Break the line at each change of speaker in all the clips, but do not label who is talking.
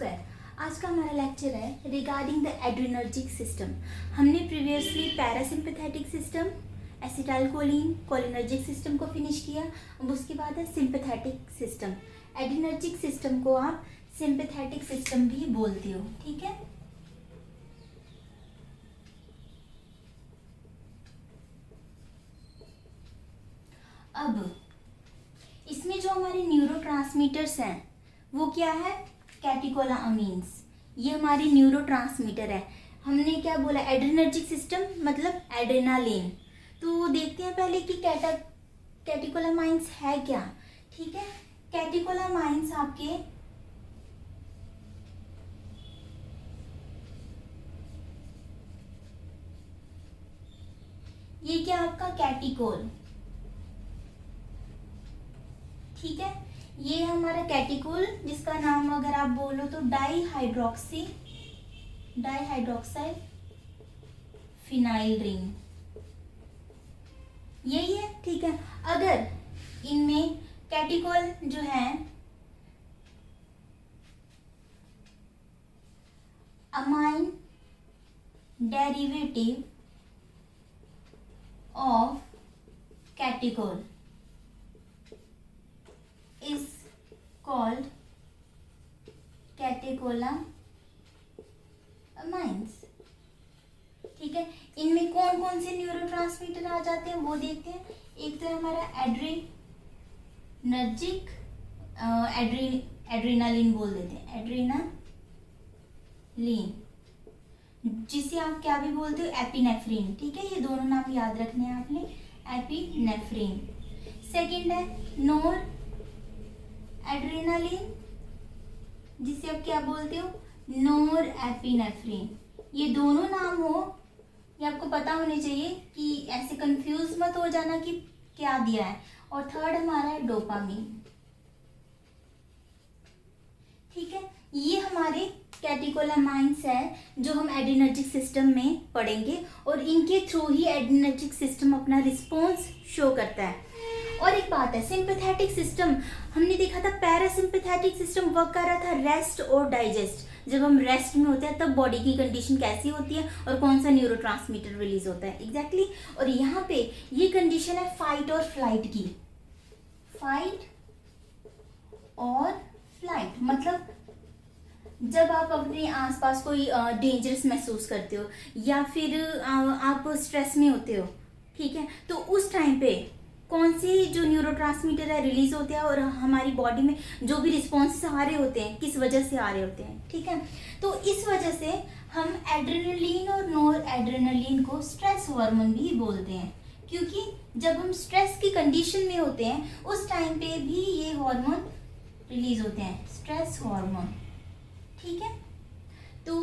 नमस्कार। आज का हमारा लेक्चर है रिगार्डिंग द एड्रेनर्जिक सिस्टम। हमने previously parasympathetic system, acetylcholine, cholinergic system को फिनिश किया। अब उसके बाद है सिंपैथेटिक सिस्टम। एड्रेनर्जिक सिस्टम को आप सिंपैथेटिक सिस्टम भी बोलते हो, ठीक है। अब इसमें जो हमारे न्यूरोट्रांसमीटर्स हैं वो क्या है? कैटेकोलामीन्स। ये हमारी न्यूरोट्रांसमीटर है। हमने क्या बोला? एड्रेनर्जिक सिस्टम मतलब एड्रेनालिन। तो देखते हैं पहले कि कैटेकोलामाइंस है क्या, ठीक है। कैटेकोलामाइंस आपके ये क्या आपका कैटिकोल, ठीक है। ये हमारा कैटिकोल जिसका नाम अगर आप बोलो तो डाईहाइड्रोक्साइल फिनाइल रिंग, यही है, ठीक है। अगर इनमें कैटिकोल जो है amine derivative of catechol is called catecholamines, ठीक है। इनमें कौन कौन से न्यूरोट्रांसमीटर आ जाते हैं वो देखते हैं। एक तो है हमारा एड्रेनर्जिक, एड्रेनालिन बोल देते हैं, एड्रेनालिन, जिसे आप क्या भी बोलते हो? एपिनेफ्रिन, ठीक है। ये दोनों नाम याद रखने हैं आपने, एपिनेफ्रिन। सेकंड है नोर एड्रेनालिन, जिसे आप क्या बोलते हो? नोर एपिनेफ्रिन। ये दोनों नाम हो, ये आपको पता होने चाहिए कि ऐसे कंफ्यूज मत हो जाना कि क्या दिया है। और थर्ड हमारा है डोपामीन, ठीक है। ये हमारे कैटेकोलामाइंस है जो हम एड्रेनर्जिक सिस्टम में पढ़ेंगे और इनके थ्रू ही एड्रेनर्जिक सिस्टम अपना रिस्पॉन्स शो करता है। और एक बात है, सिंपैथेटिक सिस्टम हमने देखा था, पैरासिम्पैथेटिक सिस्टम वर्क कर रहा था रेस्ट और डाइजेस्ट। जब हम रेस्ट में होते हैं तब बॉडी की कंडीशन कैसी होती है और कौन सा न्यूरोट्रांसमीटर रिलीज होता है, एग्जैक्टली। और यहाँ पे ये कंडीशन है फाइट और फ्लाइट की। फाइट और फ्लाइट मतलब जब आप अपने आसपास कोई डेंजरस महसूस करते हो या फिर आप स्ट्रेस में होते हो, ठीक है, तो उस टाइम पे कौन से जो न्यूरोट्रांसमीटर है रिलीज होते हैं और हमारी बॉडी में जो भी रिस्पॉन्सेस आ रहे होते हैं किस वजह से आ रहे होते हैं, ठीक है। तो इस वजह से हम एड्रेनलिन और नोर एड्रेनलिन को स्ट्रेस हार्मोन भी बोलते हैं, क्योंकि जब हम स्ट्रेस की कंडीशन में होते हैं उस टाइम पे भी ये हार्मोन रिलीज होते हैं, स्ट्रेस हार्मोन, ठीक है। तो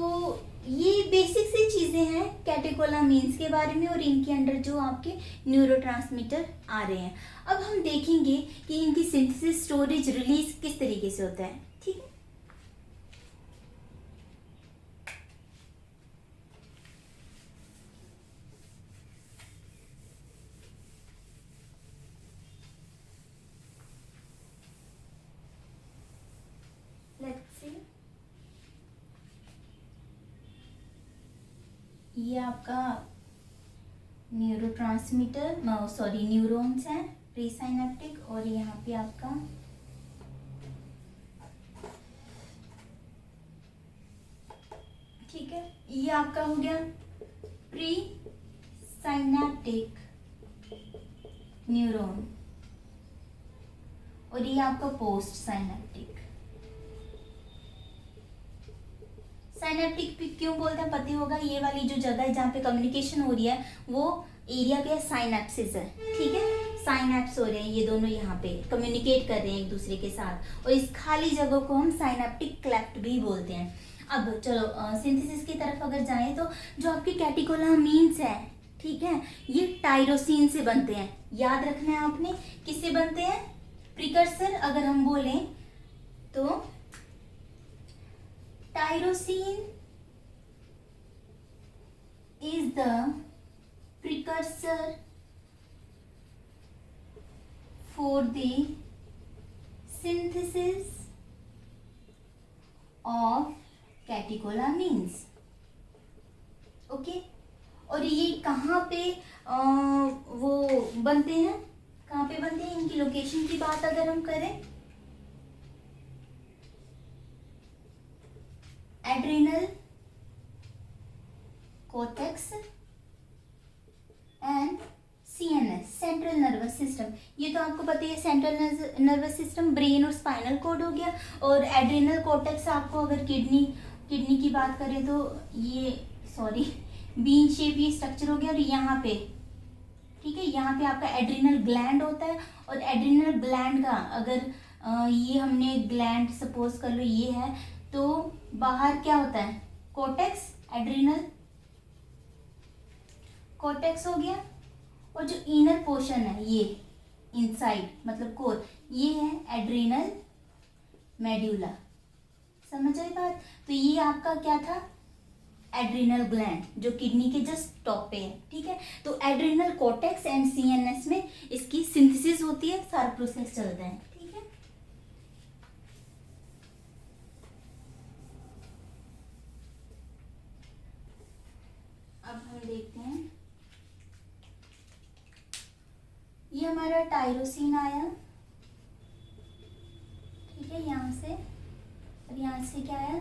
ये बेसिक सी चीज़ें हैं कैटेकोलामीन्स के बारे में और इनके अंडर जो आपके न्यूरोट्रांसमीटर आ रहे हैं। अब हम देखेंगे कि इनकी सिंथेसिस, स्टोरेज, रिलीज किस तरीके से होता है, ठीक है। लेट्स सी, ये आपका न्यूरोट्रांसमीटर न्यूरॉन्स हैं प्रीसाइनेप्टिक, और यहाँ पे आपका ठीक है, ये आपका हो गया प्री साइनेप्टिक न्यूरॉन और ये आपका पोस्ट साइनेप्टिक। साइनेप्टिक क्यों बोलते हैं पता होगा, ये वाली जो जगह है जहाँ पे कम्युनिकेशन हो रही है वो एरिया पे साइनेप्सिस है, ठीक है। साइनेप्स हो रहे हैं, ये दोनों यहाँ पे कम्युनिकेट कर रहे हैं एक दूसरे के साथ, और इस खाली जगह को हम साइनेप्टिक क्लेफ्ट भी बोलते हैं। अब चलो सिंथेसिस की तरफ अगर जाएं तो जो आपके कैटेकोलामीन्स है, ठीक है, ये टायरोसिन से बनते हैं। याद रखना है आपने, किससे बनते हैं? प्रिकर्सर अगर हम बोलें तो tyrosine is the precursor for the synthesis of catecholamines. Okay, और ये कहाँ पे वो बनते हैं, कहाँ पे बनते हैं, इनकी लोकेशन की बात अगर हम करें, adrenal cortex and CNS, central nervous system. ये तो आपको पता है, सेंट्रल नर्वस सिस्टम ब्रेन और स्पाइनल कॉर्ड हो गया, और एड्रिनल कोर्टेक्स आपको अगर किडनी की बात करें तो ये सॉरी बीन शेप ये स्ट्रक्चर हो गया, और यहाँ पे ठीक है, यहाँ पे आपका एड्रिनल ग्लैंड होता है, और एड्रिनल ग्लैंड का अगर ये हमने ग्लैंड सपोज कर लो ये है, तो बाहर क्या होता है, कोर्टेक्स, एड्रिनल कोर्टेक्स हो गया, और जो इनर पोर्शन है ये इनसाइड मतलब कोर, ये है एड्रिनल मेड्यूला। समझ आई बात? तो ये आपका क्या था, एड्रिनल ग्लैंड, जो किडनी के जस्ट टॉप पे है। ठीक है, तो एड्रिनल कोर्टेक्स एंड सीएनएस में इसकी सिंथेसिस होती है, सारा प्रोसेस चलता है। ठीक है, अब हम देखते हैं, ये हमारा टायरोसिन आया, ठीक है, यहाँ से, और यहाँ से क्या आया,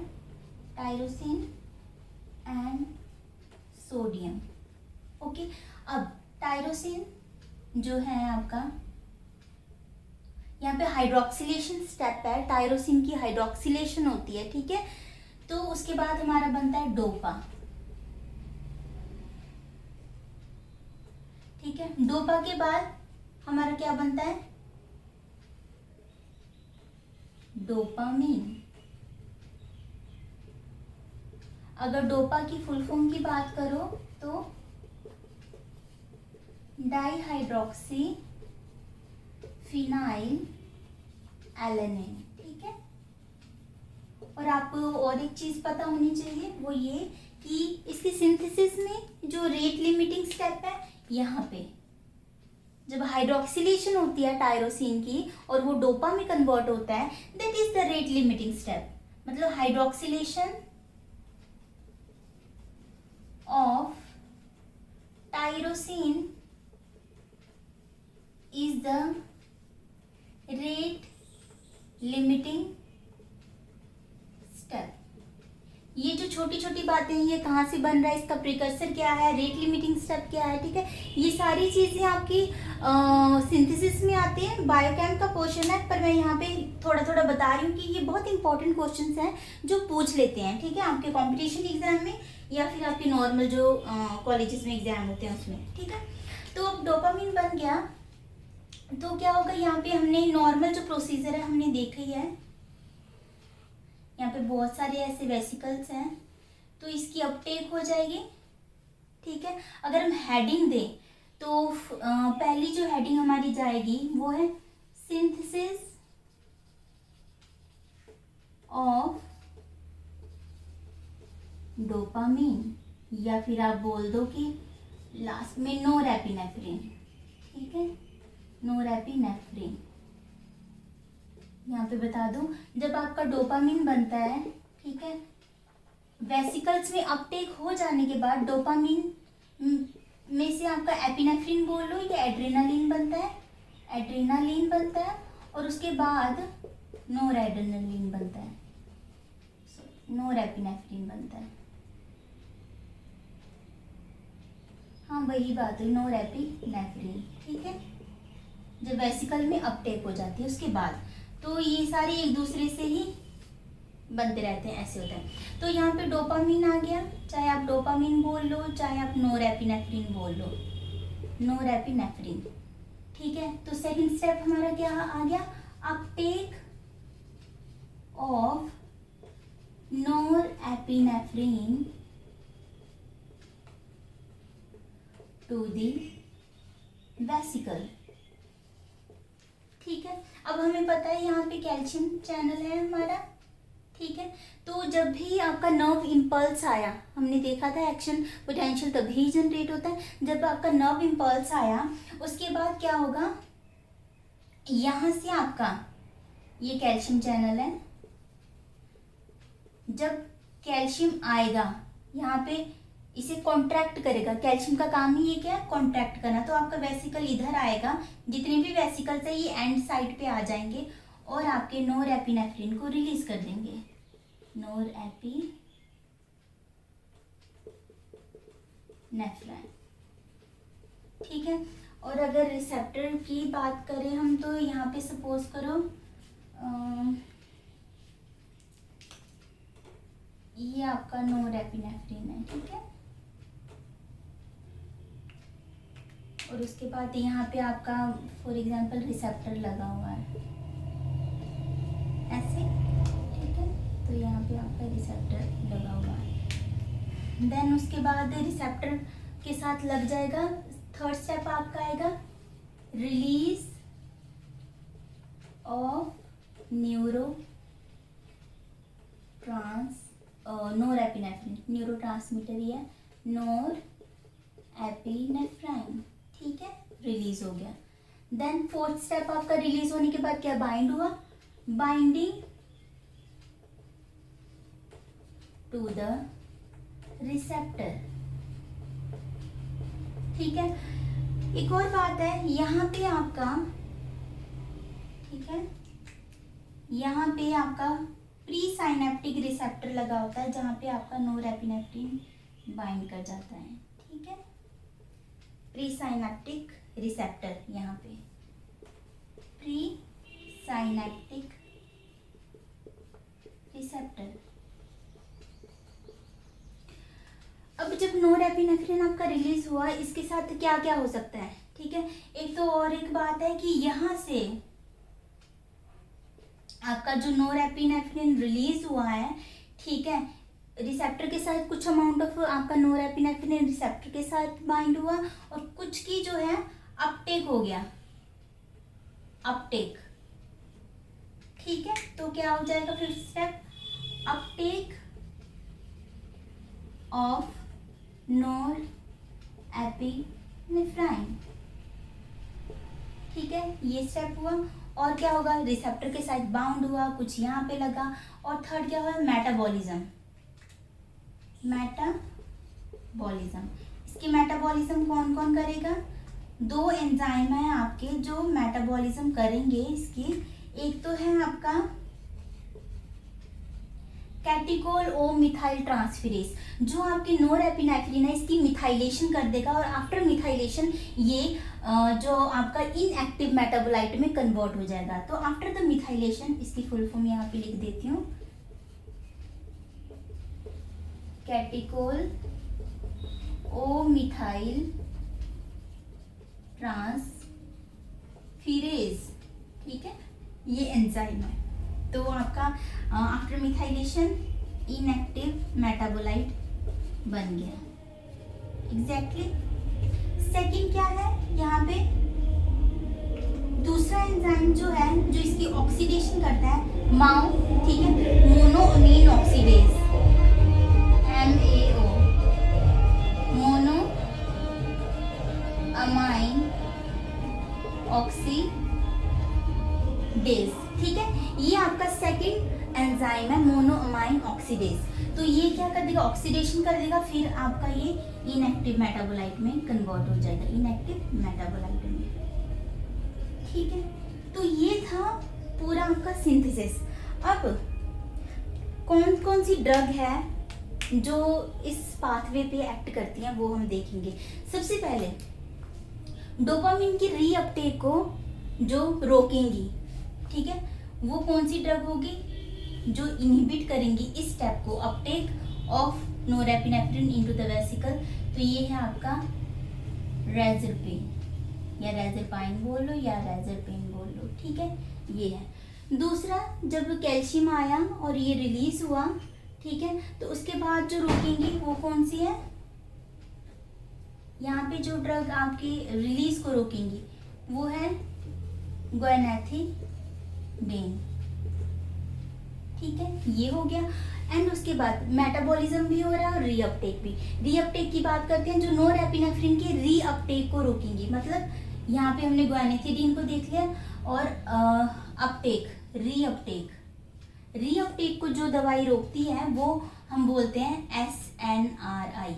टायरोसिन एंड सोडियम। ओके, अब टायरोसिन जो है आपका, यहाँ पे हाइड्रोक्सिलेशन स्टेप है, टायरोसिन की हाइड्रोक्सिलेशन होती है। ठीक है, तो उसके बाद हमारा बनता है डोपा। ठीक है, डोपा के बाद हमारा क्या बनता है, डोपामीन। अगर डोपा की फुल फॉर्म की बात करो तो डाईहाइड्रोक्सी फिनाइल एलेनिन। ठीक है, और आपको और एक चीज पता होनी चाहिए, वो ये कि इसकी सिंथेसिस में जो रेट लिमिटिंग स्टेप है, यहाँ पे जब हाइड्रोक्सिलेशन होती है टायरोसिन की और वो डोपा में कन्वर्ट होता है, that is the rate limiting step. मतलब hydroxylation of tyrosine is the rate limiting step. ये जो छोटी छोटी बातें हैं, ये कहाँ से बन रहा है, इसका प्रिकर्सर क्या है, रेट लिमिटिंग स्टेप क्या है, ठीक है, ये सारी चीजें आपकी सिंथेसिस में आती हैं। बायोकेम का पोर्शन है, पर मैं यहाँ पे थोड़ा थोड़ा बता रही हूँ कि ये बहुत इंपॉर्टेंट क्वेश्चंस हैं जो पूछ लेते हैं। ठीक है, आपके कॉम्पिटिशन एग्जाम में या फिर आपके नॉर्मल जो कॉलेजेस में एग्जाम होते हैं उसमें। ठीक है, तो अब डोपामिन बन गया, तो क्या होगा, यहाँ पे हमने नॉर्मल जो प्रोसीजर है हमने देखा ही है। यहाँ पे बहुत सारे ऐसे वेसिकल्स हैं, तो इसकी अपटेक हो जाएगी। ठीक है, अगर हम हेडिंग दें तो पहली जो हेडिंग हमारी जाएगी वो है सिंथेसिस ऑफ डोपामिन, या फिर आप बोल दो कि लास्ट में नोरेपिनेफ्रिन। ठीक है, नोरेपिनेफ्रिन। यहाँ पे बता दूं, जब आपका डोपामिन बनता है, ठीक है, वेसिकल्स में अपटेक हो जाने के बाद डोपामिन में से आपका एपिनेफ्रिन बोल लो या एड्रेनालिन बनता है, एड्रेनालिन बनता है, और उसके बाद नोरेड्रेनालिन बनता है, नोरेपिनेफ्रिन बनता है। हाँ, वही बात हुई, नोरेपिनेफ्रिन। ठीक है, जब वेसिकल में अपटेक हो जाती है उसके बाद, तो ये सारे एक दूसरे से ही बनते रहते हैं, ऐसे होता है। तो यहाँ पे डोपामिन आ गया, चाहे आप डोपामिन बोल लो, चाहे आप नोरेपिनेफ्रिन बोल लो, नोरेपिनेफ्रिन। ठीक है, तो सेकंड स्टेप हमारा क्या आ गया, uptake of norepinephrine to the vesicle. ठीक है, अब हमें पता है यहाँ पे कैल्शियम चैनल है हमारा। ठीक है, तो जब भी आपका नर्व इम्पल्स आया, हमने देखा था एक्शन पोटेंशियल तभी जनरेट होता है जब आपका नर्व इम्पल्स आया। उसके बाद क्या होगा, यहाँ से आपका ये कैल्शियम चैनल है, जब कैल्शियम आएगा यहाँ पे इसे कॉन्ट्रैक्ट करेगा। कैल्शियम का काम ही ये क्या है, कॉन्ट्रैक्ट करना। तो आपका वेसिकल इधर आएगा, जितने भी वेसिकल्स है ये एंड साइड पे आ जाएंगे और आपके नोरएपिनेफ्रिन को रिलीज कर देंगे। नोरएपिनेफ्रिन, ठीक है। और अगर रिसेप्टर की बात करें हम, तो यहाँ पे सपोज करो ये आपका नोरएपिनेफ्रिन है, ठीक है। और उसके बाद यहाँ पे आपका फॉर एग्जांपल रिसेप्टर लगा हुआ है ऐसे, ठीक है। तो यहाँ पे आपका रिसेप्टर लगा हुआ है। देन उसके बाद रिसेप्टर के साथ लग जाएगा, थर्ड स्टेप आपका आएगा रिलीज ऑफ नोरएपिनेफ्रिन, न्यूरोट्रांसमीटर ही है, नोरएपिनेफ्राइन, ठीक है, रिलीज हो गया। देन फोर्थ स्टेप आपका रिलीज होने के बाद क्या बाइंड हुआ, बाइंडिंग टू द रिसेप्टर, ठीक है। एक और बात है यहाँ पे आपका, ठीक है, यहाँ पे आपका प्री साइनेप्टिक रिसेप्टर लगा होता है जहाँ पे आपका नोरएपिनेफ्रिन बाइंड कर जाता है, ठीक है। प्री साइनेप्टिक रिसेप्टर, यहाँ पे प्री साइनेप्टिक रिसेप्टर। अब जब नोरएपिनेफ्रिन आपका रिलीज हुआ, इसके साथ क्या क्या हो सकता है, ठीक है। एक तो और एक बात है कि यहाँ से आपका जो नोरएपिनेफ्रिन रिलीज हुआ है, ठीक है, रिसेप्टर के साथ कुछ अमाउंट ऑफ आपका नोरएपिनेफ्रिन रिसेप्टर के साथ बाइंड हुआ और कुछ की जो है अपटेक हो गया, अपटेक, ठीक है। तो क्या हो जाएगा फिफ्थ स्टेप, अपटेक ऑफ नोरएपिनेफ्राइन, ठीक है, ये स्टेप हुआ। और क्या होगा, रिसेप्टर के साथ बाउंड हुआ, कुछ यहाँ पे लगा। और थर्ड क्या हुआ, मेटाबॉलिज्म, मेटाबॉलिज्म। इसकी मेटाबॉलिज्म कौन कौन करेगा, दो एंजाइम है आपके जो मेटाबॉलिज्म करेंगे इसकी। एक तो है आपका कैटिकोल ओ मिथाइल ट्रांसफेरेज, जो आपके नोरएपिनेफ्रिन है इसकी मिथाइलेशन कर देगा और आफ्टर मिथाइलेशन ये जो आपका इनएक्टिव मेटाबोलाइट में कन्वर्ट हो जाएगा। तो आफ्टर द मिथाइलेशन, इसकी फुल फॉर्म यहाँ पे लिख देती हूँ, कैटिकोल ओ मिथाइल ट्रांसफेरेज, ठीक है, ये एंजाइम है। तो आपका आफ्टर मिथाइलेशन इनएक्टिव मेटाबोलाइट बन गया, एग्जैक्टली। सेकंड क्या है, यहाँ पे दूसरा एंजाइम जो है जो इसकी ऑक्सीडेशन करता है, माओ, ठीक है, monoamine oxidase, MAO, monoamine oxidase, ठीक है। ये आपका सेकंड एंजाइम है, मोनोअमाइन ऑक्सीडेज। तो ये क्या कर देगा, ऑक्सीडेशन कर देगा, फिर आपका ये इनएक्टिव मेटाबोलाइट में कन्वर्ट हो जाएगा, इनएक्टिव मेटाबोलाइट में, ठीक है। तो ये था पूरा आपका सिंथेसिस। अब कौन कौन सी ड्रग है जो इस पाथवे पे एक्ट करती हैं वो हम देखेंगे। सबसे पहले डोपामिन की रीअपटेक को जो रोकेंगी, ठीक है, वो कौन सी ड्रग होगी, जो इनहिबिट करेंगी इस स्टेप को, uptake of norepinephrine into the vesicle. तो ये है आपका रेजरपेन या रेजरपाइन बोल लो या रेजरपेन बोल लो, ठीक है, ये है। दूसरा, जब कैल्शियम आया और ये रिलीज हुआ, ठीक है, तो उसके बाद जो रोकेंगी वो कौन सी है, यहाँ पे जो ड्रग आपकी रिलीज को रोकेंगी वो है ग्वानाथिडेन, ठीक है, ये हो गया। एंड उसके बाद मेटाबॉलिज्म भी हो रहा है और रीअपटेक भी। रीअपटेक की बात करते हैं, जो नोरएपिनेफ्रिन के रीअपटेक को रोकेंगी, मतलब यहाँ पे हमने ग्वानाथिडीन को देख लिया और अपटेक, रीअपटेक, रीअपटेक को जो दवाई रोकती है वो हम बोलते हैं SNRI।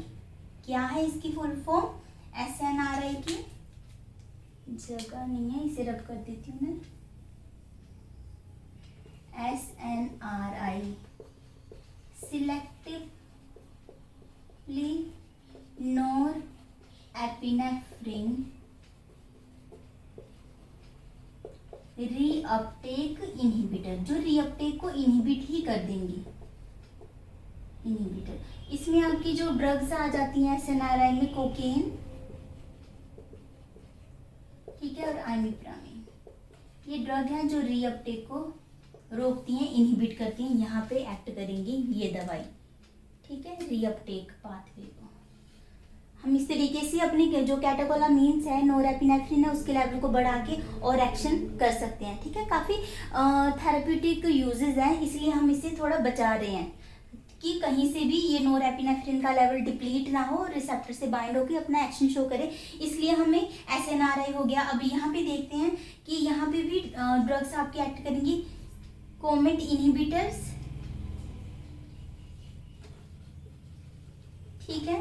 क्या है इसकी फुल फॉर्म? SNRI की जगह नहीं है, इसे रब कर देती हूँ मैं। SNRI selectively norepinephrine reuptake inhibitor, जो रीअपटेक को इनहिबिट ही कर देंगी, इनहिबिटर। इसमें आपकी जो ड्रग्स आ जाती हैं SNRI में, कोकेन, ठीक है, और आइमिप्रामिन, ये ड्रग हैं जो रीअपटेक को रोकती हैं, इनहिबिट करती हैं, यहाँ पे एक्ट करेंगी ये दवाई, ठीक है, रीअपटेक पाथवे को। हम इस तरीके से अपनी जो कैटेकोलामीन्स है, नॉरएपिनेफ्रिन है, उसके लेवल को बढ़ा के और एक्शन कर सकते हैं, ठीक है। काफ़ी थेरेप्यूटिक यूजेस हैं, इसलिए हम इसे थोड़ा बचा रहे हैं कि कहीं से भी ये नॉरएपिनेफ्रिन का लेवल डिप्लीट ना हो, रिसेप्टर से बाइंड होकर अपना एक्शन शो करे, इसलिए हमें SNRI हो गया। अब यहाँ पे देखते हैं कि यहाँ पे भी ड्रग्स आपकी एक्ट करेंगी, कोमेट इनहिबिटर्स, ठीक है,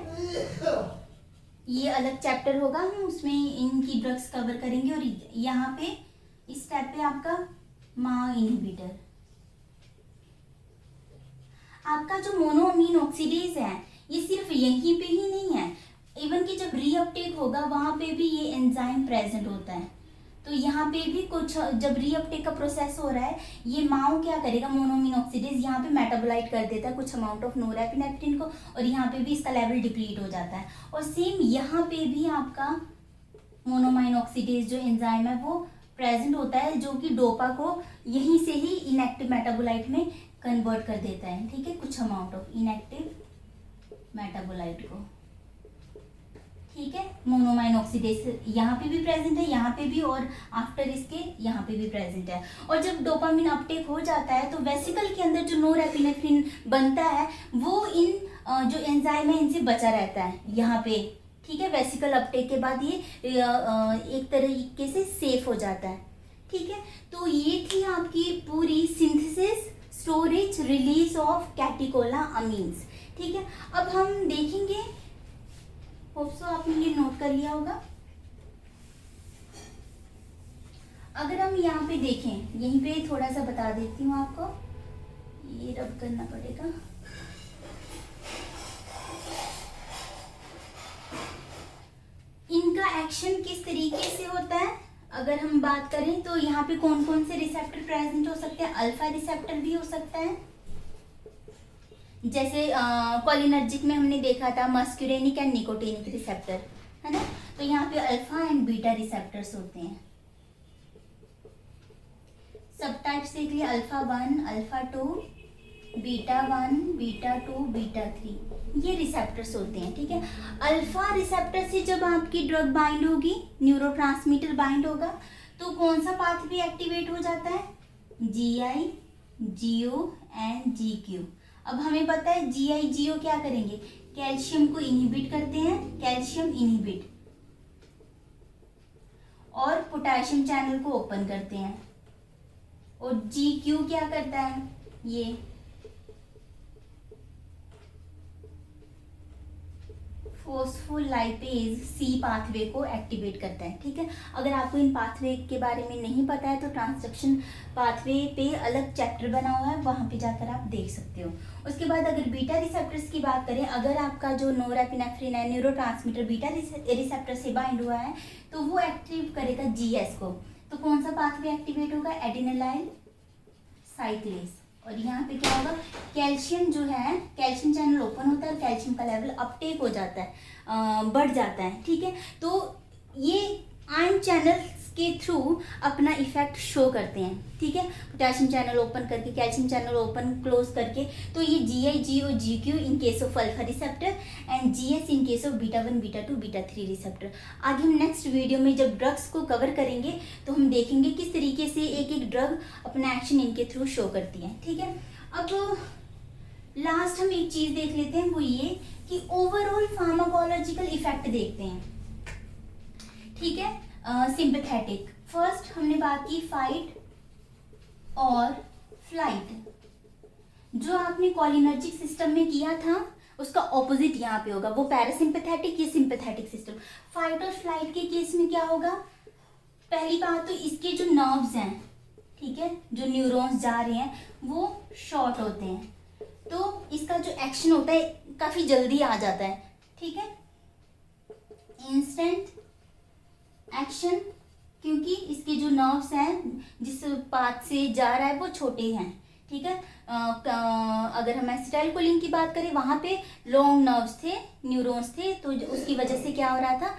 ये अलग चैप्टर होगा, हम उसमें इनकी ड्रग्स कवर करेंगे। और यहाँ पे इस स्टेप पे आपका माओ इनहिबिटर, आपका जो मोनोअमीन ऑक्सीडेज है ये सिर्फ यहीं पे ही नहीं है, इवन कि जब रीअपटेक होगा वहां पे भी ये एंजाइम प्रेजेंट होता है। तो यहाँ पे भी कुछ, जब रीअपटेक का प्रोसेस हो रहा है, ये माओ क्या करेगा, मोनोअमीन ऑक्सीडेज यहाँ पे मेटाबोलाइट कर देता है कुछ अमाउंट ऑफ नॉरएपिनेफ्रिन को, और यहाँ पे भी इसका लेवल डिप्लीट हो जाता है। और सेम यहाँ पे भी आपका मोनोअमीन ऑक्सीडेज जो एंजाइम है वो प्रेजेंट होता है, जो कि डोपा को यहीं से ही इनएक्टिव मेटाबोलाइट में कन्वर्ट कर देता है, ठीक है, कुछ अमाउंट ऑफ इनएक्टिव मेटाबोलाइट को, ठीक है। मोनोअमीन ऑक्सीडेज यहाँ पे भी प्रेजेंट है, यहाँ पे भी, और आफ्टर इसके यहाँ पे भी प्रेजेंट है। और जब डोपामिन अपटेक हो जाता है तो वेसिकल के अंदर जो नॉरएपिनेफ्रिन बनता है वो इन जो एंजाइम है इनसे बचा रहता है यहाँ पे, ठीक है। वेसिकल अपटेक के बाद ये एक तरीके से सेफ हो जाता है, ठीक है। तो ये थी आपकी पूरी synthesis, storage, release of catecholamines, ठीक है। अब हम देखेंगे, होप सो आपने ये नोट कर लिया होगा। अगर हम यहाँ पे देखें, यहीं पे थोड़ा सा बता देती हूँ आपको, ये रब करना पड़ेगा। इनका एक्शन किस तरीके से होता है अगर हम बात करें तो यहाँ पे कौन कौन से रिसेप्टर प्रेजेंट हो सकते हैं। अल्फा रिसेप्टर भी हो सकता है, जैसे कोलिनर्जिक में हमने देखा था मस्क्यूरेनिक एंड निकोटिनिक रिसेप्टर, है ना। तो यहाँ पे अल्फा एंड बीटा रिसेप्टर्स होते हैं। सब टाइप्स देख लिए, alpha 1, alpha 2, beta 1, beta 2, beta 3, ये रिसेप्टर्स होते हैं, ठीक है। अल्फा रिसेप्टर से जब आपकी ड्रग बाइंड होगी, न्यूरोट्रांसमीटर बाइंड होगा, तो कौन सा पाथवे एक्टिवेट हो जाता है, GI, GO एंड GQ। अब हमें पता है GI GO क्या करेंगे, कैल्शियम को इनहिबिट करते हैं, कैल्शियम इनहिबिट, और पोटेशियम चैनल को ओपन करते हैं। और GQ क्या करता है, ये फोस्फोलाइपेज C पाथवे को एक्टिवेट करता है, ठीक है। अगर आपको इन पाथवे के बारे में नहीं पता है तो ट्रांसडक्शन पाथवे पे अलग चैप्टर बना हुआ है, वहां पे जाकर आप देख सकते हो। उसके बाद अगर बीटा रिसेप्टर्स की बात करें, अगर आपका जो नॉरएपिनेफ्रिन है, न्यूरोट्रांसमीटर बीटा रिसेप्टर से बाइंड हुआ है तो वो एक्टिव करेगा GS को। तो कौन सा पाथवे एक्टिवेट होगा, एडिनिलाइल साइक्लेज। और यहाँ पे क्या होगा, कैल्शियम जो है, कैल्शियम चैनल ओपन होता है, कैल्शियम का लेवल अपटेक हो जाता है, बढ़ जाता है, ठीक है। तो ये आयन चैनल्स के थ्रू अपना इफेक्ट शो करते हैं, ठीक है। पोटेशियम चैनल ओपन करके, कैल्शियम चैनल ओपन क्लोज करके, तो ये GI GO GQ in case of alpha receptor and GS in case of beta 1, beta 2, beta 3 receptor. आगे हम नेक्स्ट वीडियो में जब ड्रग्स को कवर करेंगे तो हम देखेंगे किस तरीके से एक एक ड्रग अपना एक्शन इनके थ्रू शो करती है, ठीक है। अब लास्ट हम एक चीज देख लेते हैं, वो ये कि ओवरऑल फार्माकोलॉजिकल इफेक्ट देखते हैं, ठीक है। सिंपैथेटिक, फर्स्ट हमने बात की फाइट और फ्लाइट, जो आपने कोलिनर्जिक सिस्टम में किया था उसका ऑपोजिट यहाँ पे होगा, वो पैरासिम्पैथेटिक, ये सिंपैथेटिक सिस्टम। फाइट और फ्लाइट के केस में क्या होगा, पहली बात तो इसके जो नर्व्स हैं, ठीक है, जो न्यूरॉन्स जा रहे हैं वो शॉर्ट होते हैं, तो इसका जो एक्शन होता है काफी जल्दी आ जाता है, ठीक है, इंस्टेंट एक्शन, क्योंकि इसके जो नर्व्स हैं जिस पाथ से जा रहा है वो छोटे हैं, ठीक है। अगर हम एसिटाइलकोलिन की बात करें वहाँ पे लॉन्ग नर्व्स थे, न्यूरॉन्स थे, तो उसकी वजह से क्या हो रहा था,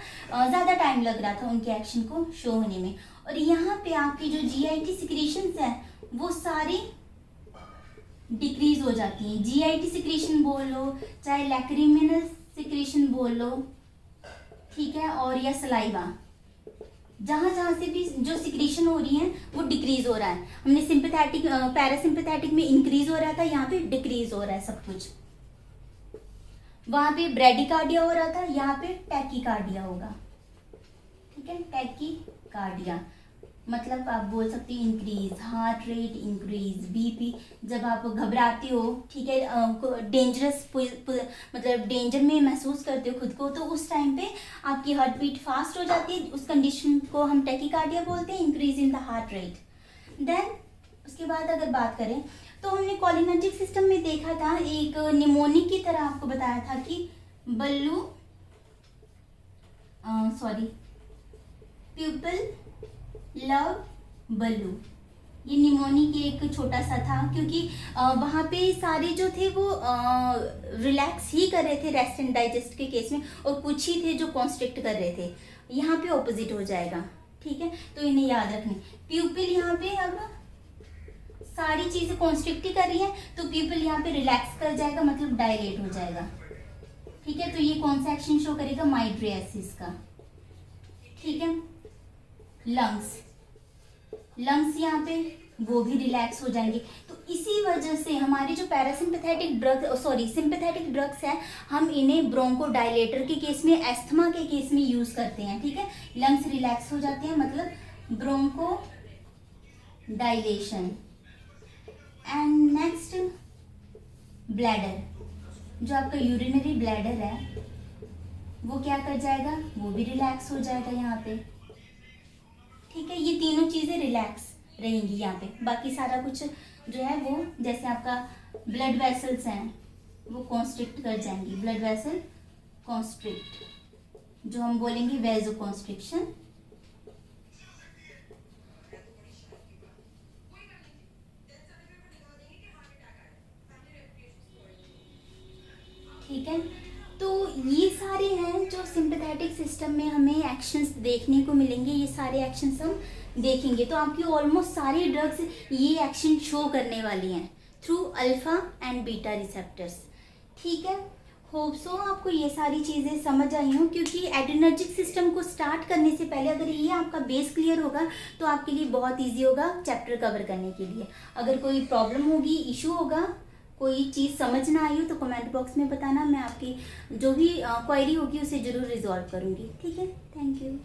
ज़्यादा टाइम लग रहा था उनके एक्शन को शो होने में। और यहाँ पे आपकी जो जीआईटी सिक्रीशंस हैं वो सारी डिक्रीज हो जाती हैं। जीआईटी सिक्रीशन बोल लो, चाहे लैक्रिमिनल सिक्रीशन बोल लो, ठीक है, और या सलाइवा, जहाँ जहाँ से भी जो सिक्रीशन हो रही है वो डिक्रीज हो रहा है। हमने सिंपैथेटिक पैरासिम्पैथेटिक में इंक्रीज हो रहा था, यहाँ पे डिक्रीज हो रहा है सब कुछ। वहां पे ब्रेडिकार्डिया हो रहा था, यहाँ पे टैकीकार्डिया होगा, ठीक है, टैकीकार्डिया मतलब आप बोल सकते हैं increase, heart rate increase, BP, जब आप घबराते हो, ठीक है, डेंजरस मतलब डेंजर में महसूस करते हो खुद को, तो उस टाइम पे आपकी हार्ट बीट फास्ट हो जाती है, उस कंडीशन को हम टैकीकार्डिया बोलते हैं, increase in the heart rate. Then उसके बाद अगर बात करें तो हमने कोलिनर्जिक सिस्टम में देखा था एक निमोनिक की तरह, आपको बताया था कि बल्लू प्यूपल लव बल्लू, ये निमोनिक एक छोटा सा था, क्योंकि वहाँ पे सारे जो थे वो रिलैक्स ही कर रहे थे रेस्ट एंड डाइजेस्ट के केस में, और कुछ ही थे जो कॉन्स्ट्रिक्ट कर रहे थे। यहाँ पे ऑपोजिट हो जाएगा, ठीक है, तो इन्हें याद रखनी। प्यूपिल यहाँ पे अब सारी चीजें कॉन्स्ट्रिक्ट ही कर रही है, तो प्यूपिल यहाँ पे रिलैक्स कर जाएगा, मतलब डायलेट हो जाएगा, ठीक है। तो ये कौन सा एक्शन शो करेगा, माइड्रियासिस का, ठीक है। लंग्स यहाँ पे वो भी रिलैक्स हो जाएंगे। तो इसी वजह से हमारी जो सिंपैथेटिक ड्रग्स है, हम इन्हें ब्रोंकोडायलेटर के केस में, एस्थमा के केस में यूज करते हैं, ठीक है। लंग्स रिलैक्स हो जाते हैं, मतलब bronchodilation. And next bladder, जो आपका यूरिनरी ब्लैडर है वो क्या कर जाएगा, वो भी रिलैक्स हो जाएगा यहाँ पे, ठीक है। ये तीनों चीजें रिलैक्स रहेंगी यहाँ पे, बाकी सारा कुछ जो है वो, जैसे आपका ब्लड वेसल्स हैं वो कॉन्स्ट्रिक्ट कर जाएंगी, ब्लड वेसल कॉन्स्ट्रिक्ट, जो हम बोलेंगे वेजो कॉन्स्ट्रिक्शन, ठीक है। तो ये सारे हैं जो सिंपैथेटिक सिस्टम में हमें एक्शंस देखने को मिलेंगे, ये सारे एक्शंस हम देखेंगे। तो आपकी ऑलमोस्ट सारी ड्रग्स ये एक्शन शो करने वाली हैं through alpha and beta receptors, ठीक है। होप सो आपको ये सारी चीज़ें समझ आई हों, क्योंकि एड्रेनर्जिक सिस्टम को स्टार्ट करने से पहले अगर ये आपका बेस क्लियर होगा तो आपके लिए बहुत ईजी होगा चैप्टर कवर करने के लिए। अगर कोई प्रॉब्लम होगी, इशू होगा, कोई चीज़ समझ ना आई हो तो कमेंट बॉक्स में बताना, मैं आपकी जो भी क्वेरी होगी उसे ज़रूर रिजॉल्व करूँगी, ठीक है। Thank you.